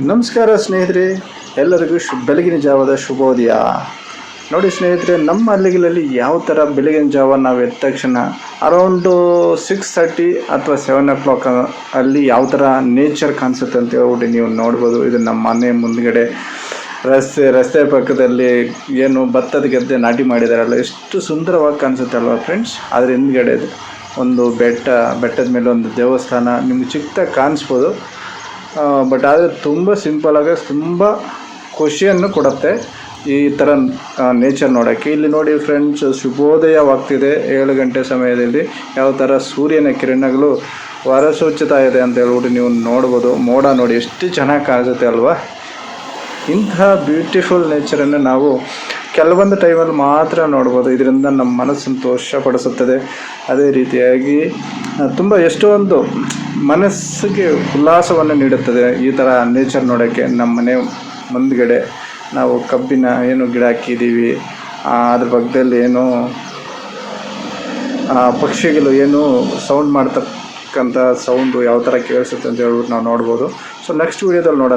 ನಮಸ್ಕಾರ ಸ್ನೇಹಿತರೆ, ಎಲ್ಲರಿಗೂ ಬೆಳಗಿನ ಜಾವದ ಶುಭೋದಯ. ನೋಡಿ ಸ್ನೇಹಿತರೆ, ನಮ್ಮ ಹಳ್ಳಿಗಳಲ್ಲಿ ಯಾವ ಥರ ಬೆಳಗಿನ ಜಾವ ನಾವು ಎದ್ದ ತಕ್ಷಣ ಅರೌಂಡು 6:30 ಅಥವಾ 7 o'clock ಅಲ್ಲಿ ಯಾವ ಥರ ನೇಚರ್ ಕಾಣಿಸುತ್ತೆ ಅಂತ ಹೇಳ್ಬಿಟ್ಟು ನೀವು ನೋಡ್ಬೋದು. ಇದು ನಮ್ಮ ಮನೆ ಮುಂದ್ಗಡೆ ರಸ್ತೆ ಪಕ್ಕದಲ್ಲಿ ಏನು ಭತ್ತದ ಗದ್ದೆ ನಾಟಿ ಮಾಡಿದಾರಲ್ಲ, ಎಷ್ಟು ಸುಂದರವಾಗಿ ಕಾಣಿಸುತ್ತೆ ಅಲ್ವಾ ಫ್ರೆಂಡ್ಸ್. ಅದ್ರ ಹಿಂದ್ಗಡೆ ಒಂದು ಬೆಟ್ಟದ ಮೇಲೆ ಒಂದು ದೇವಸ್ಥಾನ ನಿಮ್ಗೆ ಚಿಕ್ಕದಾಗಿ ಕಾಣಿಸ್ಬೋದು. ಬಟ್ ಆದರೆ ತುಂಬ ಸಿಂಪಲಾಗಿ ತುಂಬ ಖುಷಿಯನ್ನು ಕೊಡುತ್ತೆ ಈ ಥರ ನೇಚರ್ ನೋಡೋಕ್ಕೆ. ಇಲ್ಲಿ ನೋಡಿ ಫ್ರೆಂಡ್ಸ್, ಶುಭೋದಯವಾಗ್ತಿದೆ 7 ಗಂಟೆ ಸಮಯದಲ್ಲಿ. ಯಾವ ಥರ ಸೂರ್ಯನ ಕಿರಣಗಳು ಹೊರಸೂಚುತ್ತಾ ಇದೆ ಅಂತ ಹೇಳ್ಬಿಟ್ಟು ನೀವು ನೋಡ್ಬೋದು. ಮೋಡ ನೋಡಿ ಎಷ್ಟು ಚೆನ್ನಾಗಿ ಕಾಣಿಸುತ್ತೆ ಅಲ್ವಾ. ಇಂತಹ ಬ್ಯೂಟಿಫುಲ್ ನೇಚರನ್ನು ನಾವು ಕೆಲವೊಂದು ಟೈಮಲ್ಲಿ ಮಾತ್ರ ನೋಡ್ಬೋದು. ಇದರಿಂದ ನಮ್ಮ ಮನಸ್ಸು ಸಂತೋಷಪಡಿಸುತ್ತದೆ. ಅದೇ ರೀತಿಯಾಗಿ ತುಂಬ ಎಷ್ಟೊಂದು ಮನಸ್ಸಿಗೆ ಉಲ್ಲಾಸವನ್ನು ನೀಡುತ್ತದೆ ಈ ಥರ ನೇಚರ್ ನೋಡೋಕ್ಕೆ. ನಮ್ಮ ಮನೆ ಮುಂದ್ಗಡೆ ನಾವು ಕಬ್ಬಿನ ಏನು ಗಿಡ ಹಾಕಿದ್ದೀವಿ, ಅದ್ರ ಪಕ್ಕದಲ್ಲಿ ಏನು ಪಕ್ಷಿಗಳು ಏನು ಸೌಂಡ್ ಮಾಡ್ತಕ್ಕಂಥ ಸೌಂಡು ಯಾವ ಥರ ಕೇಳಿಸುತ್ತೆ ಅಂತ ಹೇಳ್ಬಿಟ್ಟು ನಾವು ನೋಡ್ಬೋದು. ಸೊ ನೆಕ್ಸ್ಟ್ ವೀಡಿಯೋದಲ್ಲಿ ನೋಡೋಣ.